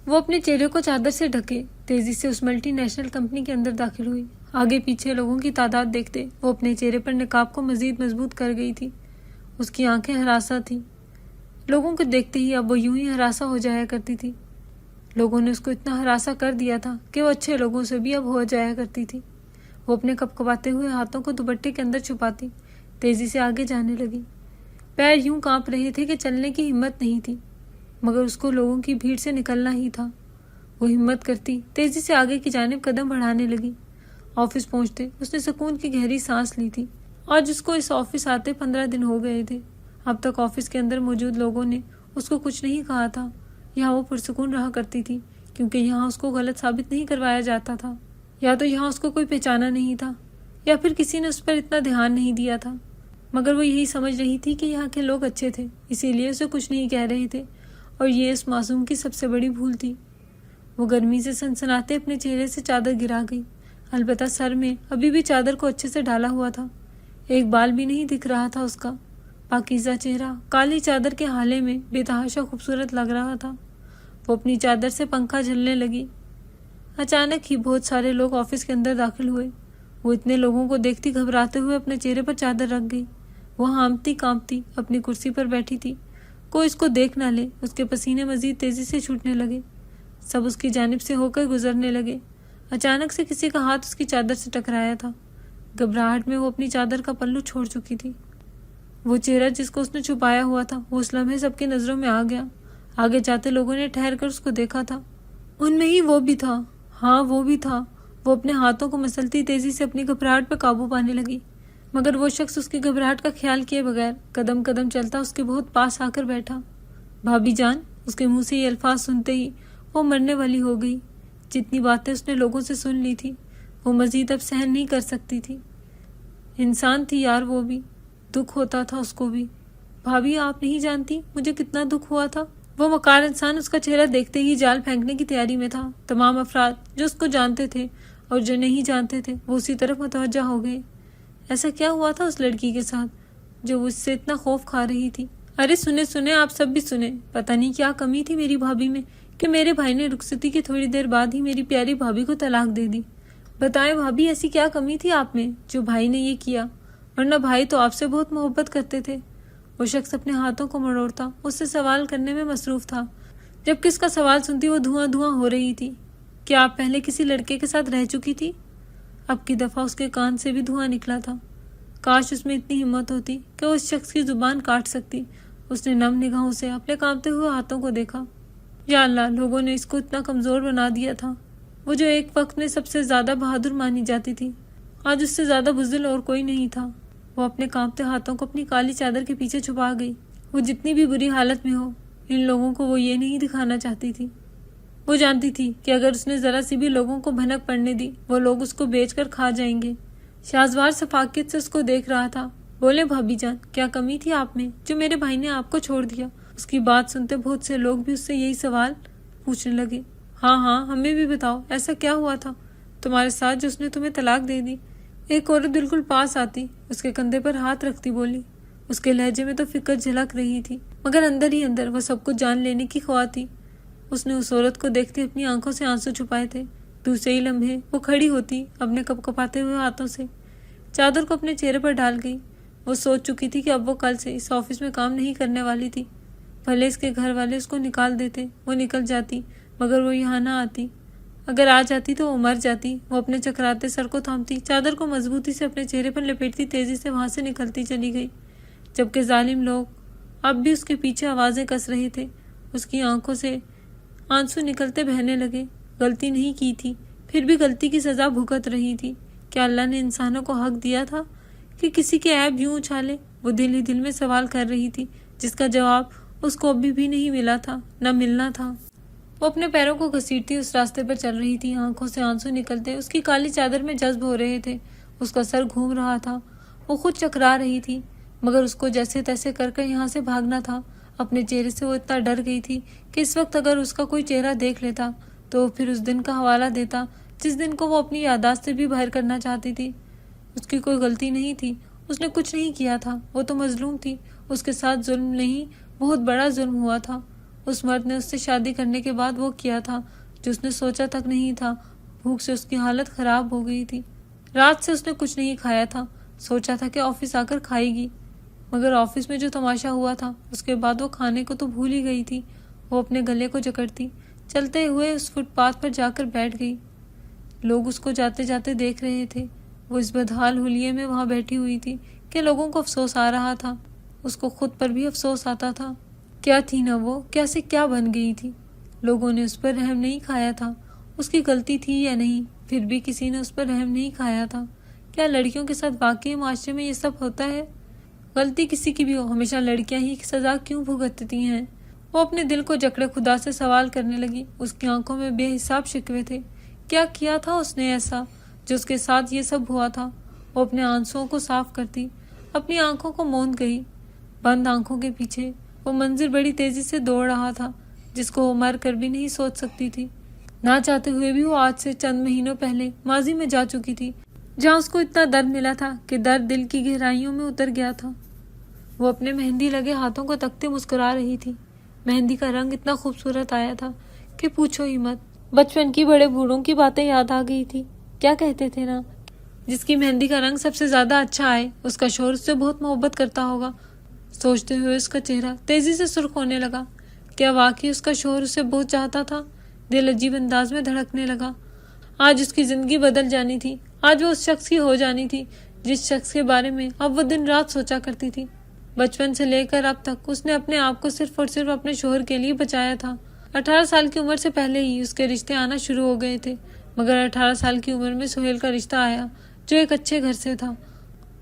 وہ اپنے چہرے کو چادر سے ڈھکے تیزی سے اس ملٹی نیشنل کمپنی کے اندر داخل ہوئی۔ آگے پیچھے لوگوں کی تعداد دیکھتے وہ اپنے چہرے پر نقاب کو مزید مضبوط کر گئی تھی۔ اس کی آنکھیں ہراساں تھیں۔ لوگوں کو دیکھتے ہی اب وہ یوں ہی ہراساں ہو جایا کرتی تھی۔ لوگوں نے اس کو اتنا ہراساں کر دیا تھا کہ وہ اچھے لوگوں سے بھی اب ہو جایا کرتی تھی۔ وہ اپنے کپکپاتے ہوئے ہاتھوں کو دوپٹے کے اندر چھپاتی تیزی سے آگے جانے لگی۔ پیر یوں کانپ رہے تھے کہ چلنے کی ہمت نہیں تھی، مگر اس کو لوگوں کی بھیڑ سے نکلنا ہی تھا۔ وہ ہمت کرتی تیزی سے آگے کی جانب قدم بڑھانے لگی۔ آفس پہنچتے اس نے سکون کی گہری سانس لی تھی۔ آج اس کو اس آفس آتے 15 دن ہو گئے تھے۔ اب تک آفس کے اندر موجود لوگوں نے اس کو کچھ نہیں کہا تھا۔ یہاں وہ پرسکون رہا کرتی تھی کیونکہ یہاں اس کو غلط ثابت نہیں کروایا جاتا تھا، یا تو یہاں اس کو کوئی پہچانا نہیں تھا یا پھر کسی نے اس پر اتنا دھیان نہیں دیا تھا۔ مگر وہ یہی سمجھ رہی تھی کہ یہاں کے لوگ اچھے تھے، اسی لیے اسے کچھ نہیں کہہ رہے تھے، اور یہ اس معصوم کی سب سے بڑی بھول تھی۔ وہ گرمی سے سنسناتے اپنے چہرے سے چادر گرا گئی، البتہ سر میں ابھی بھی چادر کو اچھے سے ڈالا ہوا تھا۔ ایک بال بھی نہیں دکھ رہا تھا اس کا۔ پاکیزہ چہرہ کالی چادر کے حالے میں بے تحاشا خوبصورت لگ رہا تھا۔ وہ اپنی چادر سے پنکھا جھلنے لگی۔ اچانک ہی بہت سارے لوگ آفس کے اندر داخل ہوئے۔ وہ اتنے لوگوں کو دیکھتی گھبراتے ہوئے اپنے چہرے پر چادر رکھ گئی۔ وہ ہامتی کانپتی اپنی کرسی پر بیٹھی تھی۔ کوئی اس کو دیکھ نہ لے، اس کے پسینے مزید تیزی سے چھوٹنے لگے۔ سب اس کی جانب سے ہو کر گزرنے لگے۔ اچانک سے کسی کا ہاتھ اس کی چادر سے ٹکرایا تھا۔ گھبراہٹ میں وہ اپنی چادر کا پلو چھوڑ چکی تھی۔ وہ چہرہ جس کو اس نے چھپایا ہوا تھا وہ اس لمحے سب کی نظروں میں آ گیا۔ آگے جاتے لوگوں نے ٹھہر کر اس کو دیکھا تھا۔ ان میں ہی وہ بھی تھا۔ ہاں وہ بھی تھا۔ وہ اپنے ہاتھوں کو مسلتی تیزی سے اپنی گھبراہٹ پر قابو پانے لگی، مگر وہ شخص اس کی گھبراہٹ کا خیال کیے بغیر قدم قدم چلتا اس کے بہت پاس آ کر بیٹھا۔ بھابی جان، اس کے منہ سے یہ الفاظ سنتے ہی وہ مرنے والی ہو گئی۔ جتنی باتیں اس نے لوگوں سے سن لی تھی وہ مزید اب سہن نہیں کر سکتی تھی۔ انسان تھی یار وہ بھی، دکھ ہوتا تھا اس کو بھی۔ بھابی آپ نہیں جانتی مجھے کتنا دکھ ہوا تھا۔ وہ مکار انسان اس کا چہرہ دیکھتے ہی جال پھینکنے کی تیاری میں تھا۔ تمام افراد جو اس کو جانتے تھے اور جو نہیں جانتے تھے وہ اسی طرف متوجہ ہو گئے۔ ایسا کیا ہوا تھا اس لڑکی کے ساتھ جو وہ اس سے اتنا خوف کھا رہی تھی؟ ارے سنیں آپ سب بھی سنیں، پتہ نہیں کیا کمی تھی میری بھابی میں کہ میرے بھائی نے رخصتی کی تھوڑی دیر بعد ہی میری پیاری بھابی کو طلاق دے دی۔ بتائیں بھابی، ایسی کیا کمی تھی آپ میں جو بھائی نے یہ کیا؟ ورنہ بھائی تو آپ سے بہت محبت کرتے تھے۔ وہ شخص اپنے ہاتھوں کو مروڑتا اس سے سوال کرنے میں مصروف تھا، جبکہ اس کا سوال سنتی وہ دھواں دھواں ہو رہی تھی۔ کیا آپ پہلے کسی لڑکے کے ساتھ رہ چکی تھی؟ اب کی دفعہ اس کے کان سے بھی دھواں نکلا تھا۔ کاش اس میں اتنی ہمت ہوتی کہ وہ اس شخص کی زبان کاٹ سکتی۔ اس نے نم نگاہوں سے اپنے کانپتے ہوئے ہاتھوں کو دیکھا۔ یا اللہ، لوگوں نے اس کو اتنا کمزور بنا دیا تھا۔ وہ جو ایک وقت میں سب سے زیادہ بہادر مانی جاتی تھی، آج اس سے زیادہ بزدل اور کوئی نہیں تھا۔ وہ اپنے کانپتے ہاتھوں کو اپنی کالی چادر کے پیچھے چھپا گئی۔ وہ جتنی بھی بری حالت میں ہو، ان لوگوں کو وہ یہ نہیں دکھانا چاہتی تھی۔ وہ جانتی تھی کہ اگر اس نے ذرا سی بھی لوگوں کو بھنک پڑنے دی وہ لوگ اس کو بیچ کر کھا جائیں گے۔ شہسوار شفقت سے اس کو دیکھ رہا تھا۔ بولے بھابی جان، کیا کمی تھی آپ میں جو میرے بھائی نے آپ کو چھوڑ دیا؟ اس کی بات سنتے بہت سے لوگ بھی اس سے یہی سوال پوچھنے لگے۔ ہاں ہمیں بھی بتاؤ، ایسا کیا ہوا تھا تمہارے ساتھ جو اس نے تمہیں طلاق دے دی؟ ایک عورت بالکل پاس آتی اس کے کندھے پر ہاتھ رکھتی بولی۔ اس کے لہجے میں تو فکر جھلک رہی تھی، مگر اندر ہی اندر وہ سب کچھ جان لینے کی خواہاں تھی۔ اس نے اس عورت کو دیکھتے اپنی آنکھوں سے آنسو چھپائے تھے۔ دوسرے ہی لمحے وہ کھڑی ہوتی اپنے کپکپاتے ہوئے ہاتھوں سے چادر کو اپنے چہرے پر ڈال گئی۔ وہ سوچ چکی تھی کہ اب وہ کل سے اس آفس میں کام نہیں کرنے والی تھی۔ بھلے اس کے گھر والے اس کو نکال دیتے، وہ نکل جاتی، مگر وہ یہاں نہ آتی۔ اگر آ جاتی تو وہ مر جاتی۔ وہ اپنے چکراتے سر کو تھامتی، چادر کو مضبوطی سے اپنے چہرے پر لپیٹتی تیزی سے وہاں سے نکلتی چلی گئی، جبکہ ظالم لوگ اب بھی اس کے پیچھے آوازیں کس رہے تھے۔ اس کی آنکھوں سے آنسو نکلتے بہنے لگے۔ غلطی نہیں کی تھی، پھر بھی غلطی کی سزا بھگت رہی تھی۔ کیا اللہ نے انسانوں کو حق دیا تھا کہ کسی کے عیب یوں اچھالے؟ وہ دل ہی دل میں سوال کر رہی تھی، جس کا جواب اس کو ابھی بھی نہیں ملا تھا، نہ ملنا تھا۔ وہ اپنے پیروں کو گھسیٹتی اس راستے پر چل رہی تھی، آنکھوں سے آنسو نکلتے اس کی کالی چادر میں جذب ہو رہے تھے۔ اس کا سر گھوم رہا تھا، وہ خود چکرا رہی تھی، مگر اس کو جیسے تیسے کر یہاں سے بھاگنا تھا۔ اپنے چہرے سے وہ اتنا ڈر گئی تھی کہ اس وقت اگر اس کا کوئی چہرہ دیکھ لیتا تو وہ پھر اس دن کا حوالہ دیتا جس دن کو وہ اپنی یادداشت سے بھی باہر کرنا چاہتی تھی۔ اس کی کوئی غلطی نہیں تھی، اس نے کچھ نہیں کیا تھا، وہ تو مظلوم تھی۔ اس کے ساتھ ظلم نہیں، بہت بڑا ظلم ہوا تھا۔ اس مرد نے اس سے شادی کرنے کے بعد وہ کیا تھا جو اس نے سوچا تک نہیں تھا۔ بھوک سے اس کی حالت خراب ہو گئی تھی۔ رات سے اس نے کچھ نہیں کھایا تھا، سوچا تھا کہ آفس آ کر کھائے گی، مگر آفس میں جو تماشا ہوا تھا اس کے بعد وہ کھانے کو تو بھول ہی گئی تھی۔ وہ اپنے گلے کو جکڑتی چلتے ہوئے اس فٹ پاتھ پر جا کر بیٹھ گئی۔ لوگ اس کو جاتے جاتے دیکھ رہے تھے۔ وہ اس بدحال حلیے میں وہاں بیٹھی ہوئی تھی کہ لوگوں کو افسوس آ رہا تھا، اس کو خود پر بھی افسوس آتا تھا۔ کیا تھی نہ وہ، کیا سے کیا بن گئی تھی۔ لوگوں نے اس پر رحم نہیں کھایا تھا، اس کی غلطی تھی یا نہیں، پھر بھی کسی نے اس پر رحم نہیں کھایا تھا۔ کیا لڑکیوں کے ساتھ واقعی معاشرے میں یہ سب ہوتا ہے؟ غلطی کسی کی بھی ہو، ہمیشہ لڑکیاں ہی سزا کیوں بھگتتی ہیں؟ وہ اپنے دل کو جکڑے خدا سے سوال کرنے لگی۔ اس کی آنکھوں میں بے حساب شکوے تھے۔ کیا کیا تھا اس نے ایسا جو اس کے ساتھ یہ سب ہوا تھا؟ وہ اپنے آنسوؤں کو صاف کرتی، اپنی آنکھوں کو موند گئی۔ بند آنکھوں کے پیچھے وہ منظر بڑی تیزی سے دوڑ رہا تھا جس کو وہ مر کر بھی نہیں سوچ سکتی تھی۔ نہ چاہتے ہوئے بھی وہ آج سے چند مہینوں پہلے ماضی میں جا چکی تھی، جہاں اس کو اتنا درد ملا تھا کہ درد دل کی گہرائیوں میں اتر گیا تھا۔ وہ اپنے مہندی لگے ہاتھوں کو تکتے مسکرا رہی تھی۔ مہندی کا رنگ اتنا خوبصورت آیا تھا کہ پوچھو ہی مت۔ بچپن کی بڑے بوڑھوں کی باتیں یاد آ گئی تھی۔ کیا کہتے تھے نا، جس کی مہندی کا رنگ سب سے زیادہ اچھا آئے اس کا شوہر اس سے بہت محبت کرتا ہوگا۔ سوچتے ہوئے اس کا چہرہ تیزی سے سرخ ہونے لگا۔ کیا واقعی اس کا شوہر اسے بہت چاہتا تھا؟ دل عجیب انداز میں دھڑکنے لگا۔ آج اس کی زندگی بدل جانی تھی۔ آج وہ اس شخص کی ہو جانی تھی جس شخص کے بارے میں اب وہ دن رات سوچا کرتی تھی۔ بچپن سے لے کر اب تک اس نے اپنے آپ کو صرف اور صرف اپنے شوہر کے لیے بچایا تھا۔ 18 سال کی عمر سے پہلے ہی اس کے رشتے آنا شروع ہو گئے تھے، مگر 18 سال کی عمر میں سہیل کا رشتہ آیا جو ایک اچھے گھر سے تھا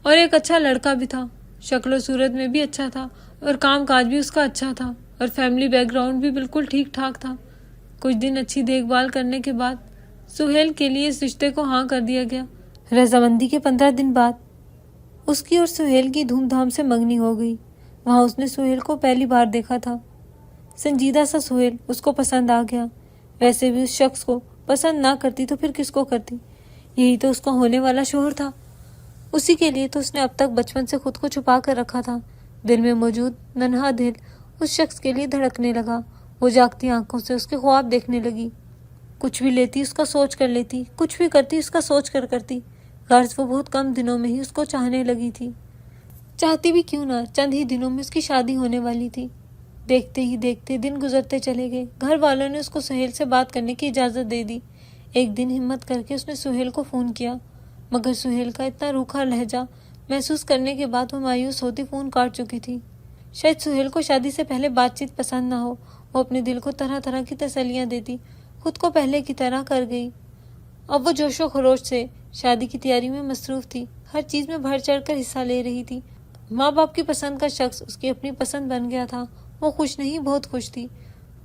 اور ایک اچھا لڑکا بھی تھا۔ شکل و صورت میں بھی اچھا تھا اور کام کاج بھی اس کا اچھا تھا اور فیملی بیک گراؤنڈ بھی بالکل ٹھیک ٹھاک تھا۔ کچھ دن اچھی دیکھ بھال کرنے کے بعد سہیل کے لیے اس رشتے کو ہاں کر دیا گیا۔ رضامندی کے 15 دن بعد اس کی اور سہیل کی دھوم دھام سے منگنی ہو گئی۔ وہاں اس نے سہیل کو پہلی بار دیکھا تھا۔ سنجیدہ سا سہیل اس کو پسند آ گیا۔ ویسے بھی اس شخص کو پسند نہ کرتی تو پھر کس کو کرتی؟ یہی تو اس کا ہونے والا شوہر تھا۔ اسی کے لیے تو اس نے اب تک بچپن سے خود کو چھپا کر رکھا تھا۔ دل میں موجود ننھا دل اس شخص کے لیے دھڑکنے لگا۔ وہ جاگتی آنکھوں سے اس کے خواب دیکھنے لگی۔ کچھ بھی لیتی اس کا سوچ کر لیتی، کچھ بھی کرتی اس کا سوچ کر کرتی۔ غرض وہ بہت کم دنوں میں ہی اس کو چاہنے لگی تھی۔ چاہتی بھی کیوں نہ، چند ہی دنوں میں اس کی شادی ہونے والی تھی۔ دیکھتے ہی دیکھتے دن گزرتے چلے گئے۔ گھر والوں نے اس کو سہیل سے بات کرنے کی اجازت دے دی۔ ایک دن ہمت کر کے اس نے سہیل کو فون کیا، مگر سہیل کا اتنا روکھا لہجہ محسوس کرنے کے بعد وہ مایوس ہوتی فون کاٹ چکی تھی۔ شاید سہیل کو شادی سے پہلے بات چیت پسند نہ ہو۔ وہ اپنے دل کو طرح طرح کی تسلیاں دیتی خود کو پہلے کی طرح کر گئی۔ اب وہ جوش و خروش سے شادی کی تیاری میں مصروف تھی، ہر چیز میں بڑھ چڑھ کر حصہ لے رہی تھی۔ ماں باپ کی پسند کا شخص اس کی اپنی پسند بن گیا تھا۔ وہ خوش نہیں، بہت خوش تھی۔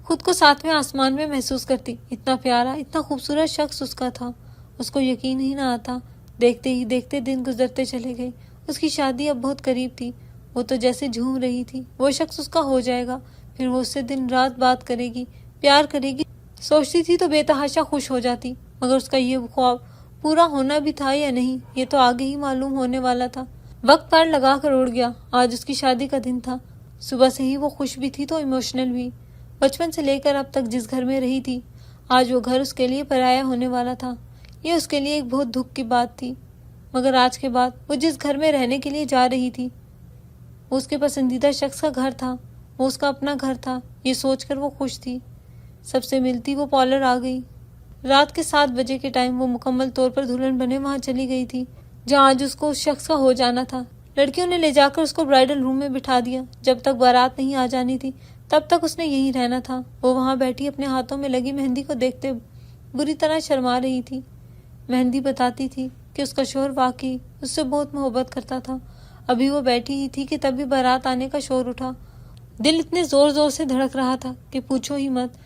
خود کو ساتویں آسمان میں محسوس کرتی۔ اتنا پیارا، اتنا خوبصورت شخص اس کا تھا، اس کو یقین ہی نہ آتا۔ دیکھتے ہی دیکھتے دن گزرتے چلے گئے۔ اس کی شادی اب بہت قریب تھی۔ وہ تو جیسے جھوم رہی تھی وہ شخص اس کا ہو جائے گا، پھر وہ اس سے دن رات بات کرے گی، پیار کرے گی۔ سوچتی تھی تو بے تحاشا خوش ہو جاتی، مگر اس کا یہ خواب پورا ہونا بھی تھا یا نہیں یہ تو آگے ہی معلوم ہونے والا تھا۔ وقت پار لگا کر اڑ گیا۔ آج اس کی شادی کا دن تھا۔ صبح سے ہی وہ خوش بھی تھی تو ایموشنل بھی۔ بچپن سے لے کر اب تک جس گھر میں رہی تھی، آج وہ گھر اس کے لیے پرایا ہونے والا تھا۔ یہ اس کے لیے ایک بہت دکھ کی بات تھی، مگر آج کے بعد وہ جس گھر میں رہنے کے لیے جا رہی تھی وہ اس کے پسندیدہ شخص کا گھر تھا، وہ اس کا اپنا گھر تھا۔ یہ سوچ کر وہ خوش تھی۔ سب سے ملتی وہ پارلر آ گئی۔ رات کے 7 بجے کے ٹائم وہ مکمل طور پر دلہن بنے وہاں چلی گئی تھی جہاں آج اس کو اس شخص کا ہو جانا تھا۔ لڑکیوں نے لے جا کر اس کو برائڈل روم میں بٹھا دیا۔ جب تک بارات نہیں آ جانی تھی تب تک اس نے یہیں رہنا تھا۔ وہ وہاں بیٹھی اپنے ہاتھوں میں لگی مہندی کو دیکھتے بری طرح شرما رہی تھی۔ مہندی بتاتی تھی کہ اس کا شوہر واقعی اس سے بہت محبت کرتا تھا۔ ابھی وہ بیٹھی ہی تھی کہ تبھی بارات آنے کا شور اٹھا۔ دل اتنے زور زور سے دھڑک رہا تھا کہ پوچھو ہی مت۔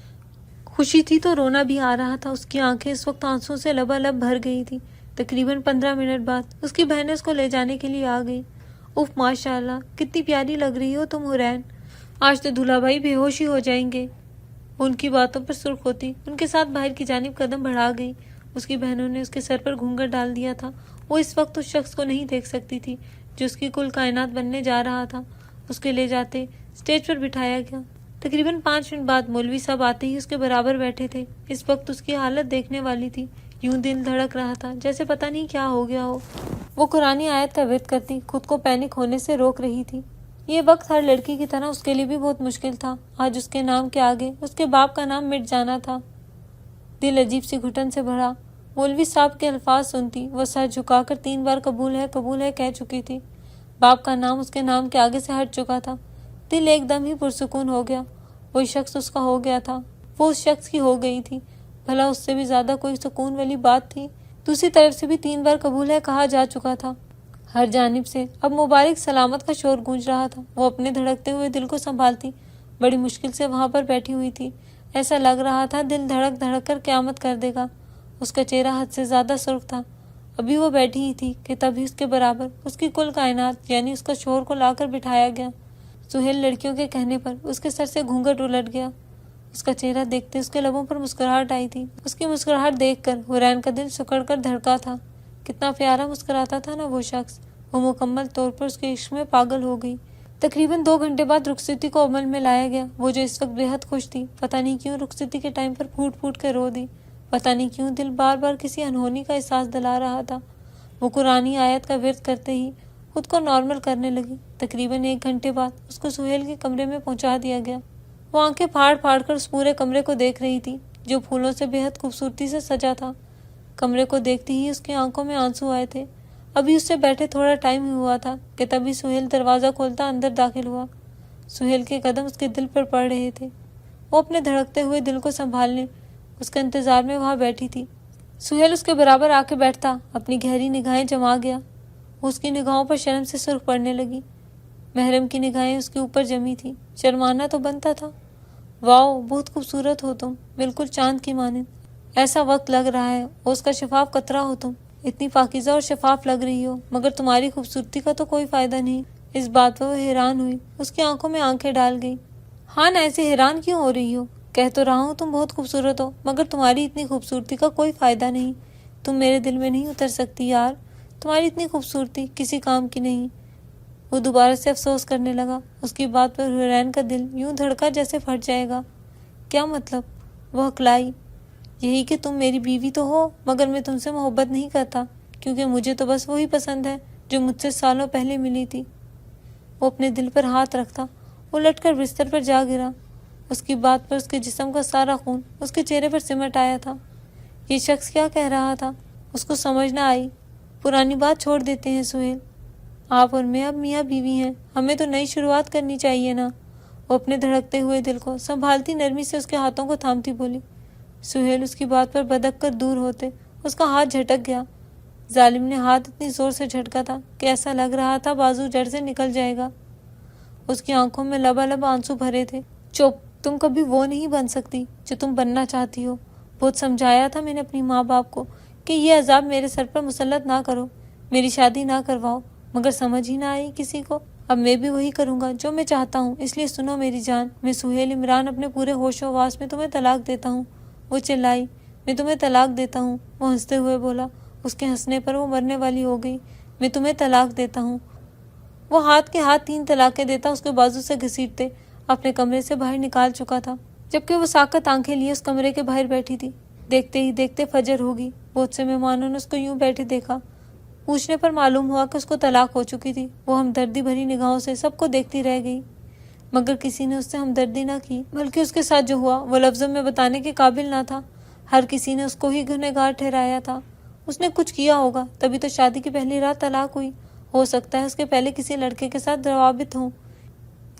خوشی تھی تو رونا بھی آ رہا تھا۔ اس کی آنکھیں اس وقت آنسوں سے لبالب بھر گئی تھی۔ تقریباً 15 منٹ بعد اس کی بہنیں اس کو لے جانے کے لیے آ گئی۔ اف ماشاء اللہ، کتنی پیاری لگ رہی ہو تم حرین، آج تو دولہا بھائی بے ہوش ہی ہو جائیں گے۔ ان کی باتوں پر سرخ ہوتی ان کے ساتھ باہر کی جانب قدم بڑھا گئی۔ اس کی بہنوں نے اس کے سر پر گھونگھٹ ڈال دیا تھا۔ وہ اس وقت اس شخص کو نہیں دیکھ سکتی تھی جو اس کی کل کائنات بننے جا رہا تھا۔ اس کے لے جاتے اسٹیج پر بٹھایا گیا۔ تقریباً 5 منٹ بعد مولوی صاحب آتے ہی اس کے برابر بیٹھے تھے۔ اس وقت اس کی حالت دیکھنے والی تھی، یوں دل دھڑک رہا تھا جیسے پتہ نہیں کیا ہو گیا ہو۔ وہ قرآنی آیت کا ورد کرتی خود کو پینک ہونے سے روک رہی تھی۔ یہ وقت ہر لڑکی کی طرح اس کے لیے بھی بہت مشکل تھا۔ آج اس کے نام کے آگے اس کے باپ کا نام مٹ جانا تھا۔ دل عجیب سی گھٹن سے بھرا۔ مولوی صاحب کے الفاظ سنتی وہ سر جھکا کر 3 بار قبول ہے کہہ چکی تھی۔ باپ کا نام اس کے نام کے آگے سے ہٹ چکا تھا۔ دل ایک دم ہی پرسکون ہو گیا۔ وہی شخص اس کا ہو گیا تھا، وہ اس شخص کی ہو گئی تھی۔ بھلا اس سے بھی زیادہ کوئی سکون والی بات تھی؟ دوسری طرف سے بھی 3 بار قبول ہے کہا جا چکا تھا۔ ہر جانب سے اب مبارک سلامت کا شور گونج رہا تھا۔ وہ اپنے دھڑکتے ہوئے دل کو سنبھالتی بڑی مشکل سے وہاں پر بیٹھی ہوئی تھی۔ ایسا لگ رہا تھا دل دھڑک دھڑک کر قیامت کر دے گا۔ اس کا چہرہ حد سے زیادہ سرخ تھا۔ ابھی وہ بیٹھی ہی تھی کہ تبھی اس کے برابر اس کی کل کائنات یعنی اس کا شوہر کو لا کر بٹھایا گیا۔ سہیل لڑکیوں کے کہنے پر اس کے سر سے گھونگھٹ الٹ گیا۔ اس کا چہرہ دیکھتے اس کے لبوں پر مسکراہٹ آئی تھی۔ اس کی مسکراہٹ دیکھ کر حورین کا دل سکڑ کر دھڑکا تھا۔ کتنا پیارا مسکراتا تھا نا وہ شخص۔ وہ مکمل طور پر اس کے عشق میں پاگل ہو گئی۔ تقریباً 2 گھنٹے بعد رخصتی کو عمل میں لایا گیا۔ وہ جو اس وقت بے حد خوش تھی، پتہ نہیں کیوں رخصتی کے ٹائم پر پھوٹ پھوٹ کے رو دی۔ پتہ نہیں کیوں دل بار بار کسی انہونی کا احساس دلا رہا تھا۔ وہ قرآنی آیت کا ورد کرتے ہی خود کو نارمل کرنے لگی۔ تقریباً 1 گھنٹے بعد اس کو سہیل کے کمرے میں پہنچا دیا گیا۔ وہ آنکھیں پھاڑ پھاڑ کر اس پورے کمرے کو دیکھ رہی تھی جو پھولوں سے بے حد خوبصورتی سے سجا تھا۔ کمرے کو دیکھتی ہی اس کی آنکھوں میں آنسو آئے تھے۔ ابھی اس سے بیٹھے تھوڑا ٹائم ہی ہوا تھا کہ تبھی سہیل دروازہ کھولتا اندر داخل ہوا۔ سہیل کے قدم اس کے دل پر پڑ رہے تھے۔ وہ اپنے دھڑکتے ہوئے دل کو سنبھالنے اس کے انتظار میں وہاں بیٹھی تھی۔ سہیل اس کے برابر آ کے بیٹھتا اپنی گہری نگاہیں جما گیا۔ وہ اس کی نگاہوں پر شرم سے سرخ پڑنے لگی۔ محرم کی نگاہیں اس کے اوپر جمی تھی۔ شرمانا تو بنتا تھا۔ واؤ، بہت خوبصورت ہو تم، بالکل چاند کی مانند۔ ایسا وقت لگ رہا ہے اور اس کا شفاف قطرہ ہو تم، اتنی پاکیزہ اور شفاف لگ رہی ہو، مگر تمہاری خوبصورتی کا تو کوئی فائدہ نہیں۔ اس بات پر وہ حیران ہوئی، اس کی آنکھوں میں آنکھیں ڈال گئی۔ ہاں نا، ایسے حیران کیوں ہو رہی ہو؟ کہہ تو رہا ہوں تم بہت خوبصورت ہو، مگر تمہاری اتنی خوبصورتی کا کوئی فائدہ نہیں۔ تم میرے دل میں نہیں اتر سکتی یار، تمہاری اتنی خوبصورتی کسی کام کی نہیں۔ وہ دوبارہ سے افسوس کرنے لگا۔ اس کی بات پر حورین کا دل یوں دھڑکا جیسے پھٹ جائے گا۔ کیا مطلب؟ وہ ہکلائی، یہی کہ تم میری بیوی تو ہو، مگر میں تم سے محبت نہیں کرتا، کیونکہ مجھے تو بس وہی پسند ہے جو مجھ سے سالوں پہلے ملی تھی۔ وہ اپنے دل پر ہاتھ رکھتا الٹ کر بستر پر جا گرا۔ اس کی بات پر اس کے جسم کا سارا خون اس کے چہرے پر سمٹ آیا تھا۔ یہ شخص کیا کہہ رہا تھا؟ اس کو سمجھ نہ آئی۔ پرانی بات چھوڑ دیتے ہیں سہیل، آپ اور میں اب میاں بیوی ہیں، ہمیں تو نئی شروعات کرنی چاہیے نا۔ وہ اپنے دھڑکتے ہوئے دل کو سنبھالتی نرمی سے اس کے ہاتھوں کو تھامتی بولی۔ سہیل اس کی بات پر بدک کر دور ہوتے اس کا ہاتھ جھٹک گیا۔ ظالم نے ہاتھ اتنی زور سے جھٹکا تھا کہ ایسا لگ رہا تھا بازو جڑ سے نکل جائے گا۔ اس کی آنکھوں میں لبالب آنسو بھرے تھے۔ چپ، تم کبھی وہ نہیں بن سکتی جو تم بننا چاہتی ہو۔ بہت سمجھایا تھا میں نے اپنی ماں باپ کو کہ یہ عذاب میرے سر پر مسلط نہ کرو، میری شادی نہ کرواؤ، مگر سمجھ ہی نہ آئی کسی کو۔ اب میں بھی وہی کروں گا جو میں چاہتا ہوں، اس لیے سنو میری جان، میں سہیل عمران اپنے پورے ہوش و حواس میں تمہیں طلاق دیتا ہوں۔ وہ چلائی، میں تمہیں طلاق دیتا ہوں۔ وہ ہنستے ہوئے بولا۔ اس کے ہنسنے پر وہ مرنے والی ہو گئی۔ میں تمہیں طلاق دیتا ہوں۔ وہ ہاتھ کے ہاتھ 3 طلاقیں دیتا اس کے بازو سے گھسیٹتے اپنے کمرے سے باہر نکال چکا تھا، جبکہ وہ ساکت آنکھیں لیے اس کمرے کے باہر بیٹھی تھی۔ دیکھتے ہی دیکھتے فجر ہوگی۔ بہت سے مہمانوں نے اس کو یوں بیٹھے دیکھا۔ پوچھنے پر معلوم ہوا کہ اس کو طلاق ہو چکی تھی۔ وہ ہمدردی بھری نگاہوں سے سب کو دیکھتی رہ گئی، مگر کسی نے اس سے ہمدردی نہ کی، بلکہ اس کے ساتھ جو ہوا وہ لفظوں میں بتانے کے قابل نہ تھا۔ ہر کسی نے اس کو ہی گنہگار ٹھہرایا تھا۔ اس نے کچھ کیا ہوگا، تبھی تو شادی کی پہلی رات طلاق ہوئی۔ ہو سکتا ہے اس کے پہلے کسی لڑکے کے ساتھ روابط ہوں،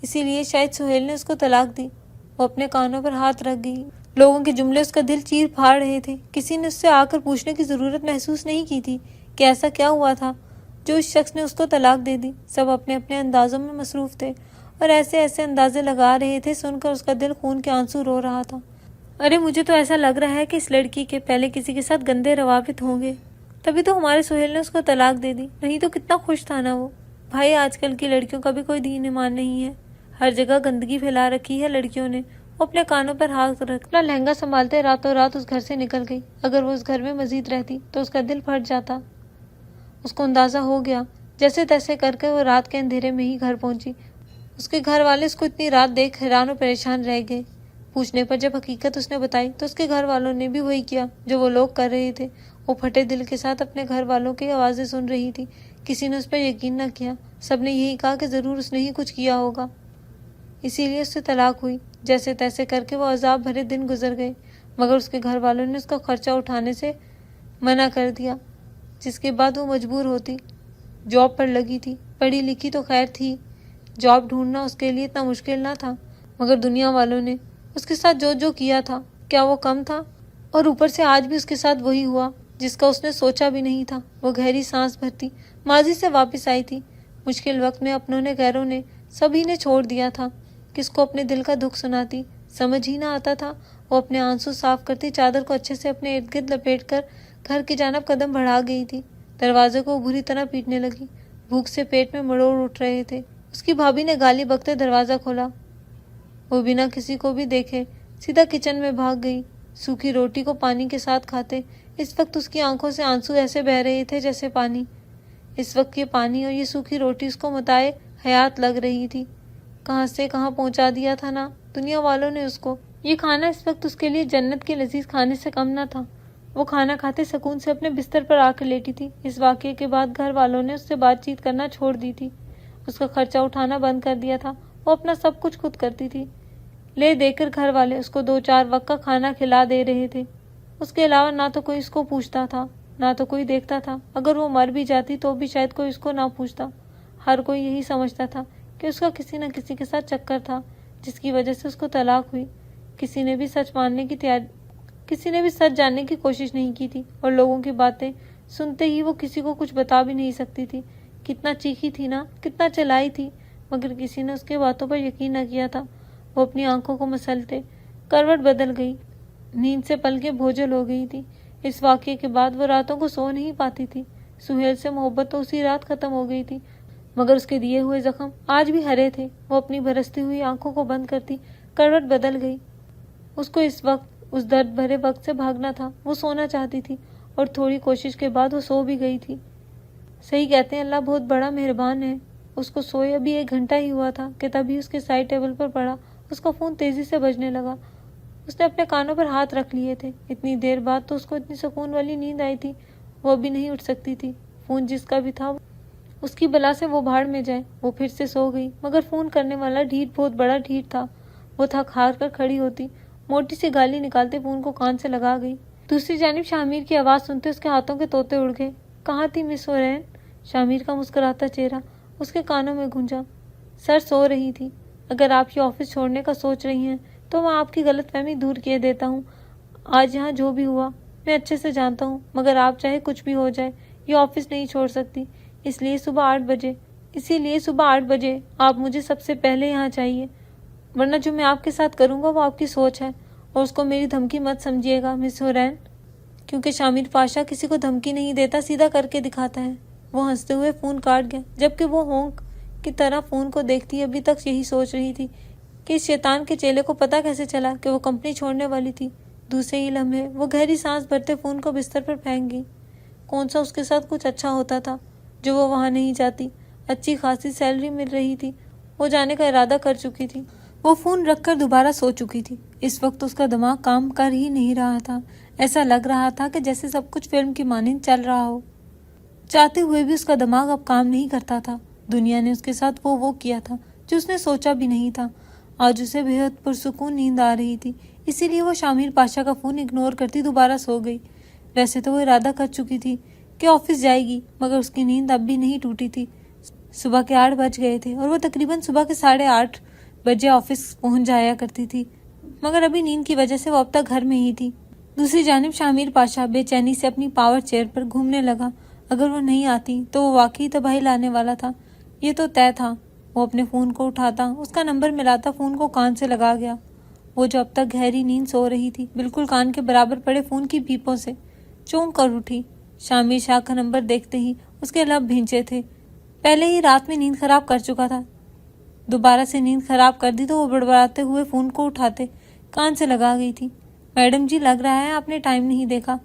اسی لیے شاید سہیل نے اس کو طلاق دی۔ وہ اپنے کانوں پر ہاتھ رکھ گئی۔ لوگوں کے جملے اس کا دل چیر پھاڑ رہے تھے۔ کسی نے اس سے آ کر پوچھنے کی ضرورت محسوس نہیں کی تھی کہ ایسا کیا ہوا تھا جو اس شخص نے اس کو طلاق دے دی۔ سب اپنے اپنے اندازوں میں مصروف تھے اور ایسے ایسے اندازے لگا رہے تھے، سن کر اس کا دل خون کے آنسو رو رہا تھا۔ ارے مجھے تو ایسا لگ رہا ہے کہ اس لڑکی کے پہلے کسی کے ساتھ گندے روابط ہوں گے، تبھی تو ہمارے سہیل نے اس کو طلاق دے دی، نہیں تو کتنا خوش تھا نا وہ۔ بھائی آج کل کی لڑکیوں کا بھی کوئی دین ایمان نہیں ہے، ہر جگہ گندگی پھیلا رکھی ہے لڑکیوں نے۔ وہ اپنے کانوں پر ہاتھ رکھ اپنا لہنگا سنبھالتے راتوں رات اس گھر سے نکل گئی۔ اگر وہ اس گھر میں مزید رہتی تو اس کا دل پھٹ جاتا۔ اس کو اندازہ ہو گیا، جیسے تیسے کر کے وہ رات کے اندھیرے میں ہی گھر پہنچی۔ اس کے گھر والے اس کو اتنی رات دیکھ حیران و پریشان رہ گئے۔ پوچھنے پر جب حقیقت اس نے بتائی تو اس کے گھر والوں نے بھی وہی کیا جو وہ لوگ کر رہے تھے۔ وہ پھٹے دل کے ساتھ اپنے گھر والوں کی آوازیں سن رہی تھی۔ کسی نے اس پر یقین نہ کیا۔ سب نے یہی کہا کہ ضرور اس نے ہی کچھ کیا ہوگا، اسی لیے اس سے طلاق ہوئی۔ جیسے تیسے کر کے وہ عذاب بھرے دن گزر گئے، مگر اس کے گھر والوں نے اس کا خرچہ اٹھانے سے منع کر دیا، جس کے بعد وہ مجبور ہوتی جاب پر لگی تھی۔ پڑھی لکھی تو خیر تھی، جاب ڈھونڈنا اس کے لیے اتنا مشکل نہ تھا، مگر دنیا والوں نے اس کے ساتھ جو کیا تھا کیا وہ کم تھا؟ اور اوپر سے آج بھی اس کے ساتھ وہی ہوا جس کا اس نے سوچا بھی نہیں تھا۔ وہ گہری سانس بھرتی ماضی سے واپس آئی تھی۔ مشکل وقت میں اپنوں نے غیروں نے سبھی نے چھوڑ دیا تھا۔ کس کو اپنے دل کا دکھ سناتی سمجھ ہی نہ آتا تھا۔ وہ اپنے آنسو صاف کرتی چادر کو اچھے سے اپنے ارد گرد لپیٹ کر گھر کی جانب قدم بڑھا گئی تھی۔ دروازے کو بری طرح پیٹنے لگی۔ بھوک سے پیٹ میں مڑوڑ اٹھ رہے تھے۔ اس کی بھابھی نے گالی بکتے دروازہ کھولا۔ وہ بنا کسی کو بھی دیکھے سیدھا کچن میں بھاگ گئی، سوکھی روٹی کو پانی کے ساتھ کھاتے۔ اس وقت اس کی آنکھوں سے آنسو ایسے بہہ رہے تھے جیسے پانی۔ اس وقت یہ پانی اور یہ سوکھی روٹی اس کو متاع حیات لگ رہی تھی۔ کہاں سے کہاں پہنچا دیا تھا نا دنیا والوں نے اس کو۔ یہ کھانا اس وقت اس کے لیے جنت کے لذیذ کھانے سے کم نہ تھا۔ وہ کھانا کھاتے سکون سے اپنے بستر پر آ کر لیٹی تھی۔ اس واقعے کے بعد گھر والوں نے اس سے بات چیت کرنا چھوڑ دی تھی، اس کا خرچہ اٹھانا بند کر دیا تھا۔ وہ اپنا سب کچھ خود کرتی تھی۔ لے دے کر گھر والے اس کو 2-4 وقت کا کھانا کھلا دے رہے تھے۔ اس کے علاوہ نہ تو کوئی اس کو پوچھتا تھا، نہ تو کوئی دیکھتا تھا۔ اگر وہ مر بھی جاتی تو بھی شاید کوئی اس کو نہ پوچھتا۔ ہر کوئی یہی سمجھتا تھا کہ اس کا کسی نہ کسی کے ساتھ چکر تھا جس کی وجہ سے اس کو طلاق ہوئی۔ کسی نے بھی سچ جاننے کی کوشش نہیں کی تھی، اور لوگوں کی باتیں سنتے ہی وہ کسی کو کچھ بتا بھی نہیں سکتی تھی۔ کتنا چیخی تھی نا، کتنا چلائی تھی، مگر کسی نے اس کے باتوں پر یقین نہ کیا تھا۔ وہ اپنی آنکھوں کو مسلتے کروٹ بدل گئی، نیند سے پلکیں بھوجل ہو گئی تھی۔ اس واقعے کے بعد وہ راتوں کو سو نہیں پاتی تھی۔ سہیل سے محبت تو اسی رات ختم ہو گئی تھی، مگر اس کے دیے ہوئے زخم آج بھی ہرے تھے۔ وہ اپنی برستی ہوئی آنکھوں کو بند کرتی کروٹ بدل گئی۔ اس کو اس وقت اس درد بھرے وقت سے بھاگنا تھا۔ وہ سونا چاہتی تھی، اور تھوڑی کوشش کے بعد وہ سو بھی گئی تھی۔ صحیح کہتے ہیں، اللہ بہت بڑا مہربان ہے۔ اس کو سوئے ابھی 1 گھنٹہ ہی ہوا تھا کہ تبھی اس کے سائڈ ٹیبل پر پڑا اس کا فون تیزی سے بجنے لگا۔ اس نے اپنے کانوں پر ہاتھ رکھ لیے تھے۔ اتنی دیر بعد تو اس کو اتنی سکون والی نیند آئی تھی، وہ ابھی نہیں اٹھ سکتی تھی۔ فون جس کا بھی تھا اس کی بلا سے وہ بھاڑ میں جائے۔ وہ پھر سے سو گئی، مگر فون کرنے والا ڈھیٹ بہت بڑا ڈھیٹ تھا۔ وہ تھک ہار کر کھڑی ہوتی، موٹی سی گالی نکالتے فون کو کان سے لگا گئی۔ دوسری جانب شامیر کی آواز سنتے اس کے ہاتھوں کے طوطے اڑ گئے۔ کہاں تھی مس حورین؟ شامیر کا مسکراتا چہرہ اس کے کانوں میں گونجا۔ سر سو رہی تھی۔ اگر آپ یہ آفس چھوڑنے کا سوچ رہی ہیں تو میں آپ کی غلط فہمی دور کیے دیتا ہوں۔ آج یہاں جو بھی ہوا میں اچھے سے جانتا ہوں، مگر آپ چاہے کچھ بھی ہو جائے یہ آفس نہیں چھوڑ سکتی۔ اسی لیے صبح 8 بجے آپ مجھے سب سے پہلے یہاں چاہیے، ورنہ جو میں آپ کے ساتھ کروں گا وہ آپ کی سوچ ہے، اور اس کو میری دھمکی مت سمجھیے گا مس حورین، کیونکہ شامیر پاشا کسی کو دھمکی نہیں دیتا، سیدھا کر کے دکھاتا ہے۔ وہ ہنستے ہوئے فون کاٹ گیا، جبکہ وہ ہونک کی طرح فون کو دیکھتی ابھی تک یہی سوچ رہی تھی کہ اس شیطان کے چیلے کو پتہ کیسے چلا کہ وہ کمپنی چھوڑنے والی تھی۔ دوسرے ہی لمحے وہ گہری سانس بھرتے فون کو بستر پر پھینک گئی۔ کون سا اس کے ساتھ کچھ اچھا ہوتا تھا جو وہ وہاں نہیں جاتی؟ اچھی خاصی سیلری مل رہی تھی، وہ جانے کا ارادہ کر چکی تھی۔ وہ فون رکھ کر دوبارہ سو چکی تھی۔ اس وقت اس کا دماغ کام کر ہی نہیں رہا تھا۔ ایسا لگ رہا تھا کہ جیسے سب کچھ فلم کی مانند چل رہا ہو۔ چاہتے ہوئے بھی اس کا دماغ اب کام نہیں کرتا تھا۔ دنیا نے اس کے ساتھ وہ کیا تھا جو اس نے سوچا بھی نہیں تھا۔ آج اسے بے حد پرسکون نیند آ رہی تھی، اسی لیے وہ شامیر پاشا کا فون اگنور کرتی دوبارہ سو گئی۔ ویسے تو وہ ارادہ کر چکی تھی کہ آفس جائے گی، مگر اس کی نیند اب بھی نہیں ٹوٹی تھی۔ صبح کے 8 بج گئے تھے اور وہ تقریباً صبح کے 8:30 بجے آفس پہنچ جایا کرتی تھی، مگر ابھی نیند کی وجہ سے وہ اب تک گھر میں ہی تھی۔ دوسری جانب شامیر پاشا بے چینی سے اپنی پاور چیئر پر گھومنے لگا۔ اگر وہ نہیں آتی تو وہ واقعی تباہی لانے والا تھا، یہ تو طے تھا۔ وہ اپنے فون کو اٹھاتا، اس کا نمبر ملاتا، فون کو کان سے لگا گیا۔ وہ جو اب تک گہری نیند سو رہی تھی، بالکل کان کے برابر پڑے فون کی بیپوں سے چونک کر اٹھی۔ شامیر شاہ کا نمبر دیکھتے ہی اس کے لب بھینچے تھے۔ پہلے ہی رات میں نیند خراب کر چکا تھا، دوبارہ سے نیند خراب کر دی تو وہ بڑبڑاتے ہوئے فون کو اٹھاتے کان سے لگا گئی تھی۔ میڈم جی، لگ رہا ہے آپ نے ٹائم نہیں دیکھا۔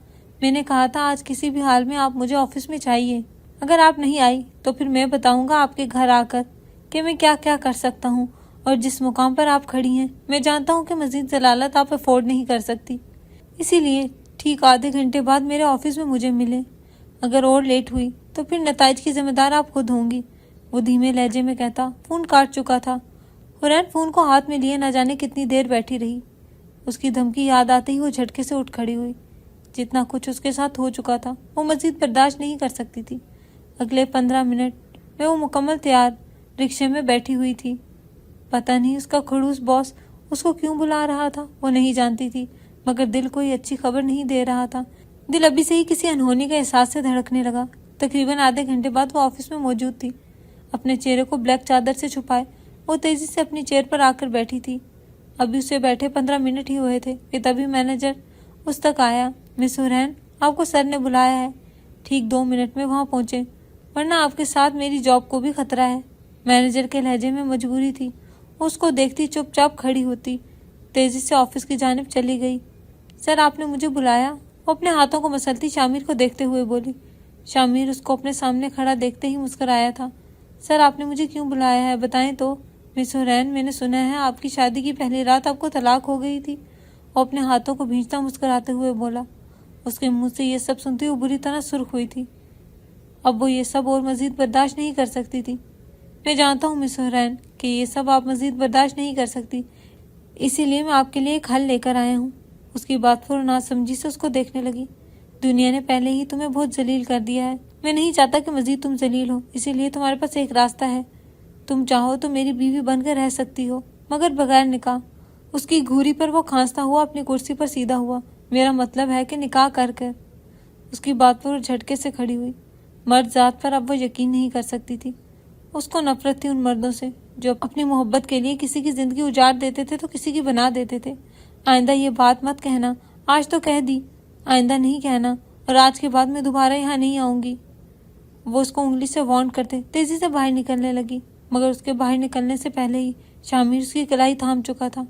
میں نے کہا تھا آج کسی بھی حال میں آپ مجھے آفس میں چاہیے۔ اگر آپ نہیں آئی تو پھر میں بتاؤں گا آپ کے گھر آ کر کہ میں کیا کیا کر سکتا ہوں، اور جس مقام پر آپ کھڑی ہیں میں جانتا ہوں کہ مزید ضلالت آپ افورڈ نہیں کر سکتی، اسی لیے ٹھیک آدھے گھنٹے بعد میرے آفس میں مجھے ملے۔ اگر اور لیٹ ہوئی تو پھر نتائج کی ذمہ دار آپ خود ہوں گی، وہ دھیمے لہجے میں کہتا فون کاٹ چکا تھا۔ حورین فون کو ہاتھ میں لیے نہ جانے کتنی دیر بیٹھی رہی۔ اس کی دھمکی یاد آتے ہی وہ جھٹکے سے اٹھ کھڑی ہوئی۔ جتنا کچھ اس کے ساتھ ہو چکا تھا وہ مزید برداشت نہیں کر سکتی تھی۔ اگلے 15 منٹ میں وہ مکمل تیار رکشے میں بیٹھی ہوئی تھی۔ پتہ نہیں اس کا کھڑوس باس اس کو کیوں بلا رہا تھا، وہ نہیں جانتی تھی، مگر دل کوئی اچھی خبر نہیں دے رہا تھا۔ دل ابھی سے ہی کسی انہونی کا احساس سے دھڑکنے لگا۔ تقریباً آدھے گھنٹے بعد وہ آفس میں موجود تھی۔ اپنے چہرے کو بلیک چادر سے چھپائے وہ تیزی سے اپنی چیئر پر آ کر بیٹھی تھی۔ ابھی اسے بیٹھے 15 منٹ ہی ہوئے تھے کہ تبھی مینیجر اس تک آیا۔ مس حورین، آپ کو سر نے بلایا ہے۔ ٹھیک 2 منٹ میں وہاں پہنچے، ورنہ آپ کے ساتھ میری جاب کو بھی خطرہ ہے۔ مینیجر کے لہجے میں مجبوری تھی، وہ اس کو دیکھتی چپ چاپ کھڑی ہوتی تیزی سے آفس کی جانب چلی گئی۔ سر آپ نے مجھے بلایا؟ وہ اپنے ہاتھوں کو مسلتی شامیر کو دیکھتے ہوئے بولی۔ شامیر اس کو اپنے سامنے کھڑا دیکھتے ہی مسکرایا تھا۔ سر آپ نے مجھے کیوں بلایا ہے، بتائیں تو؟ مس حورین، میں نے سنا ہے آپ کی شادی کی پہلی رات آپ کو طلاق ہو گئی تھی، وہ اپنے ہاتھوں کو بھینچتا مسکراتے ہوئے بولا۔ اس کے منہ سے یہ سب سنتے ہوئے بری طرح سرخ ہوئی تھی۔ اب وہ یہ سب اور مزید برداشت نہیں کر سکتی تھی۔ میں جانتا ہوں مس حورین کہ یہ سب آپ مزید برداشت نہیں کر سکتی، اسی لیے میں آپ کے لیے ایک حل لے کر آیا ہوں۔ اس کی بات پر ناسمجھی سے اس کو دیکھنے لگی۔ دنیا نے پہلے ہی تمہیں بہت ذلیل کر دیا ہے، میں نہیں چاہتا کہ مزید تم ذلیل ہو، اسی لیے تمہارے پاس ایک راستہ ہے۔ تم چاہو تو میری بیوی بن کر رہ سکتی ہو، مگر بغیر نکاح۔ اس کی گھوری پر وہ کھانستا ہوا اپنی کرسی پر سیدھا ہوا۔ میرا مطلب ہے کہ نکاح کر کر۔ اس کی بات پر جھٹکے سے کھڑی ہوئی۔ مرد ذات پر اب وہ یقین نہیں کر سکتی تھی۔ اس کو نفرت تھی ان مردوں سے جو اپنی محبت کے لیے کسی کی زندگی اجاڑ دیتے تھے تو کسی کی بنا دیتے تھے۔ آئندہ یہ بات مت کہنا، آج تو کہہ دی، آئندہ نہیں کہنا، اور آج کے بعد میں دوبارہ یہاں نہیں آؤں گی۔ وہ اس کو انگلی سے وارن کرتے تیزی سے باہر نکلنے لگی، مگر اس کے باہر نکلنے سے پہلے ہی شامیر اس کی کلائی تھام چکا تھا۔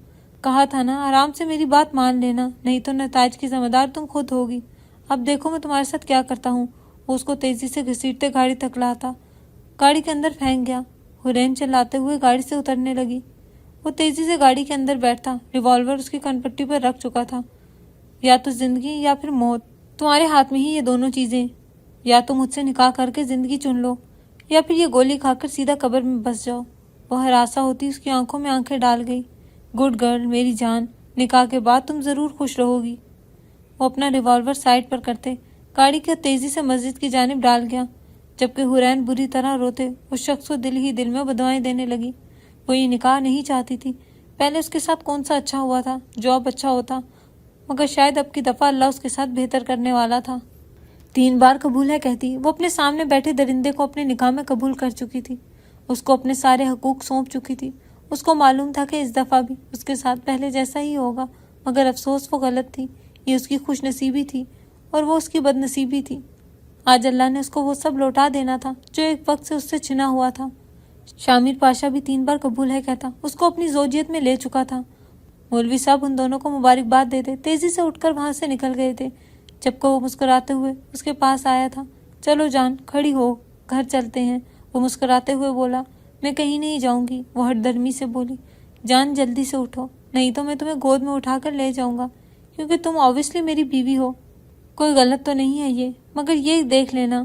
کہا تھا نا آرام سے میری بات مان لینا، نہیں تو نتائج کی ذمہ دار تم خود ہوگی۔ اب دیکھو میں تمہارے ساتھ کیا کرتا ہوں۔ وہ اس کو تیزی سے گھسیٹتے گاڑی تک لاتا، گاڑی کے اندر پھینک گیا۔ حورین چلاتے ہوئے گاڑی سے اترنے لگی۔ وہ تیزی سے گاڑی کے اندر بیٹھتا، ریوالور اس کی کنپٹی پر رکھ چکا تھا۔ یا تو زندگی یا پھر موت، تمہارے ہاتھ میں ہی یہ دونوں چیزیں، یا تو مجھ سے نکاح کر کے زندگی چن لو، یا پھر یہ گولی کھا کر سیدھا قبر میں بس جاؤ۔ وہ ہراساں ہوتی اس کی آنکھوں میں آنکھیں ڈال گئی۔ گڈ گرل، میری جان، نکاح کے بعد تم ضرور خوش رہو گی۔ وہ اپنا ریوالور سائڈ پر کرتے گاڑی کو تیزی سے مسجد کی جانب ڈال گیا، جبکہ حورین بری طرح روتے اس شخص کو دل ہی دل میں بدعائیں دینے لگی۔ وہ یہ نکاح نہیں چاہتی تھی۔ پہلے اس کے ساتھ کون سا اچھا ہوا تھا جو اب اچھا ہوتا، مگر شاید اب کی دفعہ اللہ اس کے ساتھ بہتر کرنے والا تھا۔ 3 بار قبول ہے کہتی وہ اپنے سامنے بیٹھے درندے کو اپنے نکاح میں قبول کر چکی تھی، اس کو اپنے سارے حقوق سونپ چکی تھی۔ اس کو معلوم تھا کہ اس دفعہ بھی اس کے ساتھ پہلے جیسا ہی ہوگا، مگر افسوس وہ غلط تھی۔ یہ اس کی خوش نصیبی تھی اور وہ اس کی بد نصیبی تھی۔ آج اللہ نے اس کو وہ سب لوٹا دینا تھا جو ایک وقت سے اس سے چھنا ہوا تھا۔ شامیر پاشا بھی 3 بار قبول ہے کہتا اس کو اپنی زوجیت میں لے چکا تھا۔ مولوی صاحب ان دونوں کو مبارکباد دیتے تیزی سے اٹھ کر وہاں سے نکل گئے تھے، جبکہ وہ مسکراتے ہوئے اس کے پاس آیا تھا۔ چلو جان، کھڑی ہو، گھر چلتے ہیں، وہ مسکراتے ہوئے بولا۔ میں کہیں نہیں جاؤں گی، وہ ہٹ درمی سے بولی۔ جان جلدی سے اٹھو، نہیں تو میں تمہیں گود میں اٹھا کر لے جاؤں گا، کیونکہ تم آبویسلی میری بیوی ہو۔ کوئی غلط تو نہیں ہے یہ، مگر یہ دیکھ لینا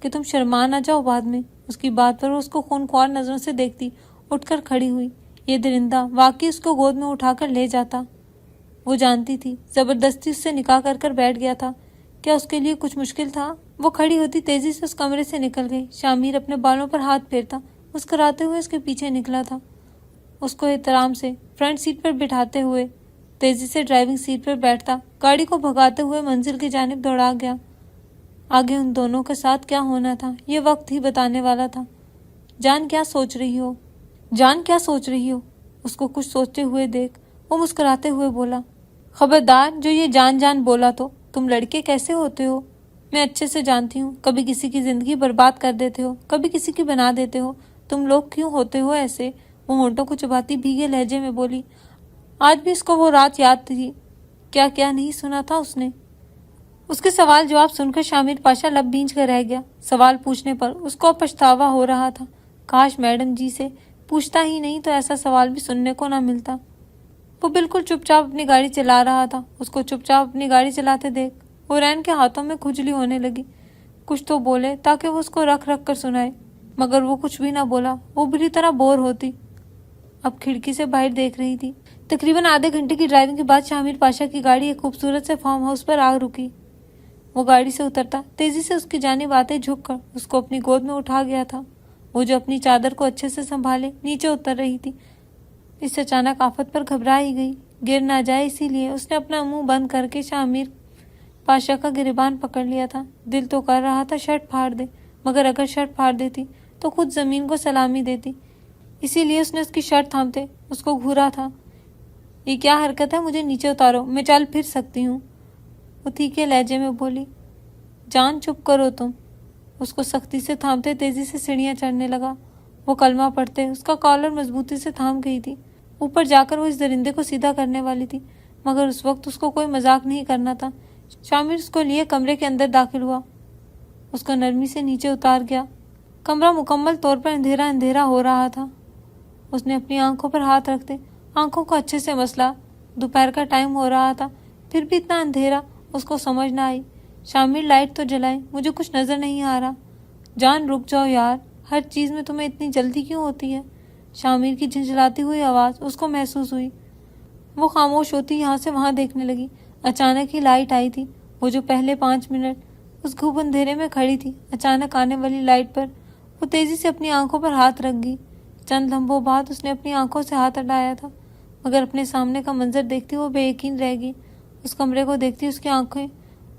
کہ تم شرما نہ جاؤ بعد میں۔ اس کی بات پر اس کو خونخوار نظروں سے دیکھتی اٹھ کر کھڑی ہوئی۔ یہ درندہ واقعی اس کو گود میں اٹھا کر لے جاتا۔ وہ جانتی تھی زبردستی اس سے نکاح کر کر بیٹھ گیا تھا، کیا اس کے لیے کچھ مشکل تھا؟ وہ کھڑی ہوتی تیزی سے اس کمرے سے نکل گئی۔ شامیر اپنے بالوں پر ہاتھ پھیرتا مسکراتے ہوئے اس کے پیچھے نکلا تھا، اس کو احترام سے فرنٹ سیٹ پر بٹھاتے ہوئے تیزی سے ڈرائیونگ سیٹ پر بیٹھتا گاڑی کو بھگاتے ہوئے منزل کی جانب دوڑا گیا۔ آگے ان دونوں کے ساتھ کیا ہونا تھا یہ وقت ہی بتانے والا تھا۔ جان کیا سوچ رہی ہو؟ جان کیا سوچ رہی ہو؟ اس کو کچھ سوچتے ہوئے دیکھ وہ مسکراتے ہوئے بولا، خبردار جو یہ جان جان بولا تو تم لڑکے کیسے ہوتے ہو میں اچھے سے جانتی ہوں، کبھی کسی کی زندگی برباد کر دیتے ہو، کبھی کسی کی بنا دیتے ہو، تم لوگ کیوں ہوتے ہو ایسے؟ وہ ہونٹوں کو چباتی بھیگے لہجے میں بولی۔ آج بھی اس کو وہ رات یاد تھی، کیا کیا نہیں سنا تھا اس نے۔ اس کے سوال جواب سن کر شامیر پاشا لب بھینچ کر رہ گیا۔ سوال پوچھنے پر اس کو پچھتاوا ہو رہا تھا، کاش میڈم جی سے پوچھتا ہی نہیں تو ایسا سوال بھی سننے کو نہ ملتا۔ وہ بالکل چپ چاپ اپنی گاڑی چلا رہا تھا۔ اس کو چپ چاپ اپنی گاڑی چلاتے دیکھ حورین کے ہاتھوں میں کھجلی ہونے لگی۔ کچھ تو بولے تاکہ وہ اس کو رکھ رکھ کر سنائے، مگر وہ کچھ بھی نہ بولا۔ وہ بری طرح بور ہوتی اب کھڑکی سے باہر دیکھ رہی تھی۔ تقریباً آدھے گھنٹے کی ڈرائیونگ کے بعد شامیر پاشا کی گاڑی ایک خوبصورت سے فارم ہاؤس پر آ رکی۔ وہ گاڑی سے اترتا تیزی سے اس کی جانب آتے جھک کر اس کو اپنی گود میں اٹھا گیا تھا۔ وہ جو اپنی چادر کو اچھے سے سنبھالے نیچے اتر رہی تھی، اس اچانک آفت پر گھبرا ہی گئی۔ گر نہ جائے اسی لیے اس نے اپنا منہ بند کر کے شامیر پاشا کا گریبان پکڑ لیا تھا۔ دل تو کر رہا تھا شرٹ پھاڑ دے، مگر اگر شرٹ پھاڑ دیتی تو خود زمین کو سلامی دیتی، اسی لیے اس نے اس کی شرٹ تھامتے اس کو گھورا تھا۔ یہ کیا حرکت ہے؟ مجھے نیچے اتارو، میں چل پھر سکتی ہوں، وہ تیکھے لہجے میں بولی۔ جان چپ کرو تم، اس کو سختی سے تھامتے تیزی سے سیڑھیاں چڑھنے لگا۔ وہ کلمہ پڑھتے اس کا کالر مضبوطی سے تھام گئی تھی۔ اوپر جا کر وہ اس درندے کو سیدھا کرنے والی تھی، مگر اس وقت اس کو کوئی مذاق نہیں کرنا تھا۔ شامیر اس کو لیے کمرے کے اندر داخل ہوا، اس کو نرمی سے نیچے اتار گیا۔ کمرہ مکمل طور پر اندھیرا اندھیرا ہو رہا تھا۔ اس نے اپنی آنکھوں پر ہاتھ رکھتے آنکھوں کو اچھے سے مسلا۔ دوپہر کا ٹائم ہو رہا تھا، پھر بھی اتنا اندھیرا اس کو سمجھ نہ آئی۔ شامیر لائٹ تو جلائے، مجھے کچھ نظر نہیں آ رہا۔ جان رک جاؤ یار، ہر چیز میں تمہیں اتنی جلدی کیوں ہوتی ہے؟ شامیر کی جھنجھلاتی ہوئی آواز اس کو محسوس ہوئی۔ وہ خاموش ہوتی یہاں سے وہاں دیکھنے لگی۔ اچانک ہی لائٹ آئی تھی۔ وہ جو پہلے 5 منٹ اس گھوپ اندھیرے میں کھڑی تھی، اچانک آنے والی لائٹ پر وہ تیزی سے اپنی آنکھوں پر ہاتھ رکھ گئی۔ چند لمحوں بعد اس نے اپنی آنکھوں سے ہاتھ ہٹایا تھا، مگر اپنے سامنے کا منظر دیکھتی وہ بے یقین رہ گئی۔ اس کمرے کو دیکھتی اس کی آنکھیں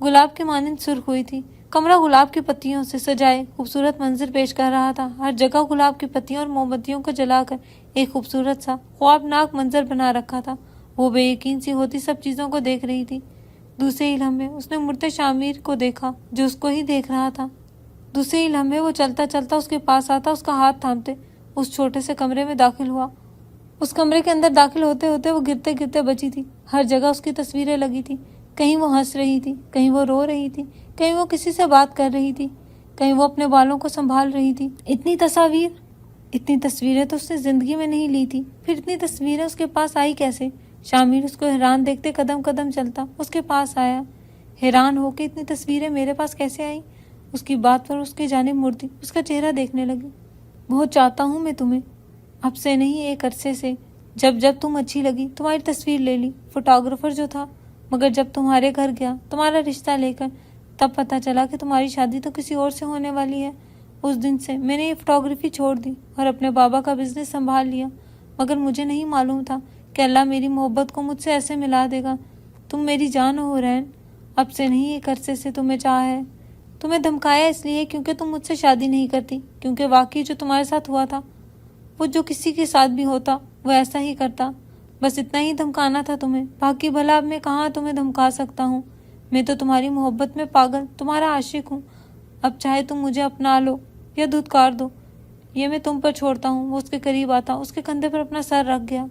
گلاب کی مانند سرخ ہوئی تھی۔ کمرہ گلاب کی پتیوں سے سجائے خوبصورت منظر پیش کر رہا تھا۔ ہر جگہ گلاب کی پتیوں اور موم بتیوں کو جلا کر ایک خوبصورت سا خوابناک منظر بنا رکھا تھا۔ وہ بے یقین سی ہوتی سب چیزوں کو دیکھ رہی تھی۔ دوسرے ہی لمحے اس نے مڑتے شامیر کو دیکھا جو اس کو ہی دیکھ رہا تھا۔ دوسرے ہی لمحے وہ چلتا چلتا اس کے پاس آتا، اس کا ہاتھ تھامتے اس چھوٹے سے کمرے میں داخل ہوا۔ اس کمرے کے اندر داخل ہوتے ہوتے وہ گرتے گرتے بچی تھی۔ ہر جگہ اس کی تصویریں لگی تھی، کہیں وہ ہنس رہی تھی، کہیں وہ رو رہی تھی، کہیں وہ کسی سے بات کر رہی تھی، کہیں وہ اپنے بالوں کو سنبھال رہی تھی۔ اتنی تصویریں تو اس نے زندگی میں نہیں لی تھی، پھر اتنی تصویریں اس کے پاس آئی کیسے؟ شامیر اس کو حیران دیکھتے قدم قدم چلتا اس کے پاس آیا۔ حیران ہو کے اتنی تصویریں میرے پاس کیسے آئیں؟ اس کی بات پر اس کی جانب مڑتی اس کا چہرہ دیکھنے لگی۔ بہت چاہتا ہوں میں تمہیں، اب سے نہیں ایک عرصے سے۔ جب تم اچھی لگی تمہاری تصویر لے لی، فوٹوگرافر جو تھا، مگر جب تمہارے گھر گیا تمہارا رشتہ لے کر، تب پتہ چلا کہ تمہاری شادی تو کسی اور سے ہونے والی ہے۔ اس دن سے میں نے یہ فوٹوگرافی چھوڑ دی اور اپنے بابا کا بزنس سنبھال لیا، مگر مجھے نہیں معلوم تھا کہ اللہ میری محبت کو مجھ سے ایسے ملا دے گا۔ تم میری جان ہو حورین، اب سے نہیں ایک عرصے سے تمہیں چاہ ہے۔ تمہیں دھمکایا اس لیے کیونکہ تم مجھ سے شادی نہیں کرتی، کیونکہ واقعی جو تمہارے ساتھ ہوا تھا وہ جو کسی کے ساتھ بھی ہوتا وہ ایسا ہی کرتا، بس اتنا ہی دھمکانا تھا تمہیں، باقی بھلا اب میں کہاں تمہیں دھمکا سکتا ہوں؟ میں تو تمہاری محبت میں پاگل تمہارا عاشق ہوں، اب چاہے تم مجھے اپنا لو یا دھتکار دو، یہ میں تم پر چھوڑتا ہوں۔ وہ اس کے قریب آتا اس کے کندھے پر اپنا سر رکھ گیا۔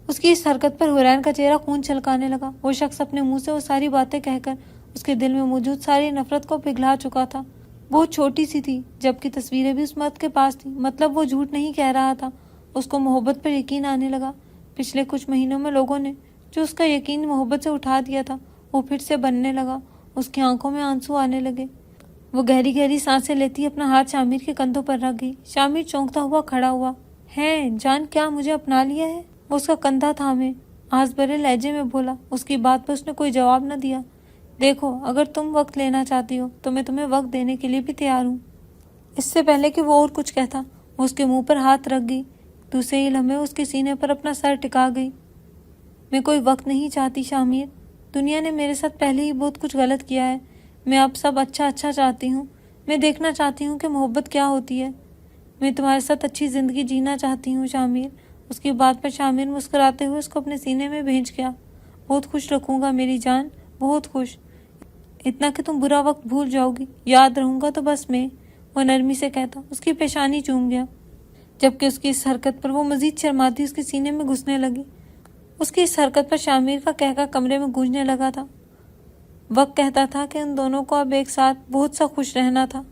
اس کی اس حرکت پر حورین کا چہرہ خون چھلکانے لگا۔ وہ شخص اپنے منہ سے وہ ساری باتیں کہہ کر اس کے دل میں موجود ساری نفرت کو پگھلا چکا تھا۔ بہت چھوٹی سی تھی، جبکہ تصویریں بھی اس مرد کے پاس تھیں، مطلب وہ جھوٹ نہیں کہہ رہا تھا۔ اس کو محبت پر یقین آنے لگا۔ پچھلے کچھ مہینوں میں لوگوں نے جو اس کا یقین محبت سے اٹھا دیا تھا وہ پھر سے بننے لگا۔ اس کی آنکھوں میں آنسو آنے لگے۔ وہ گہری گہری سانسیں لیتی اپنا ہاتھ شامیر کے کندھوں پر رکھ گئی۔ شامیر چونکتا ہوا کھڑا ہوا۔ ہے جان، کیا مجھے اپنا لیا ہے؟ وہ اس کا کندھا تھامے آس بھرے لہجے میں بولا۔ اس کی بات پر اس نے کوئی جواب نہ دیا۔ دیکھو، اگر تم وقت لینا چاہتی ہو تو میں تمہیں وقت دینے کے لیے بھی تیار ہوں۔ اس سے پہلے کہ وہ اور کچھ کہتا وہ اس کے منہ پر ہاتھ رکھ گئی۔ دوسرے ہی لمحے اس کے سینے پر اپنا سر ٹکا گئی۔ میں کوئی وقت نہیں چاہتی شامیر، دنیا نے میرے ساتھ پہلے ہی بہت کچھ غلط کیا ہے۔ میں اب سب اچھا چاہتی ہوں۔ میں دیکھنا چاہتی ہوں کہ محبت کیا ہوتی ہے۔ میں تمہارے ساتھ اچھی زندگی جینا چاہتی ہوں شامیر۔ اس کی بات پر شامیر مسکراتے ہوئے اس کو اپنے سینے میں بھینچ گیا۔ بہت خوش رکھوں گا میری جان، بہت خوش، اتنا کہ تم برا وقت بھول جاؤ گی، یاد رہوں گا تو بس میں، وہ نرمی سے کہتا اس کی پیشانی چوم گیا، جبکہ اس کی اس حرکت پر وہ مزید شرماتی اس کے سینے میں گھسنے لگی۔ اس کی اس حرکت پر شامیر کا قہقہ کمرے میں گونجنے لگا تھا۔ وقت کہتا تھا کہ ان دونوں کو اب ایک ساتھ بہت سا خوش رہنا تھا۔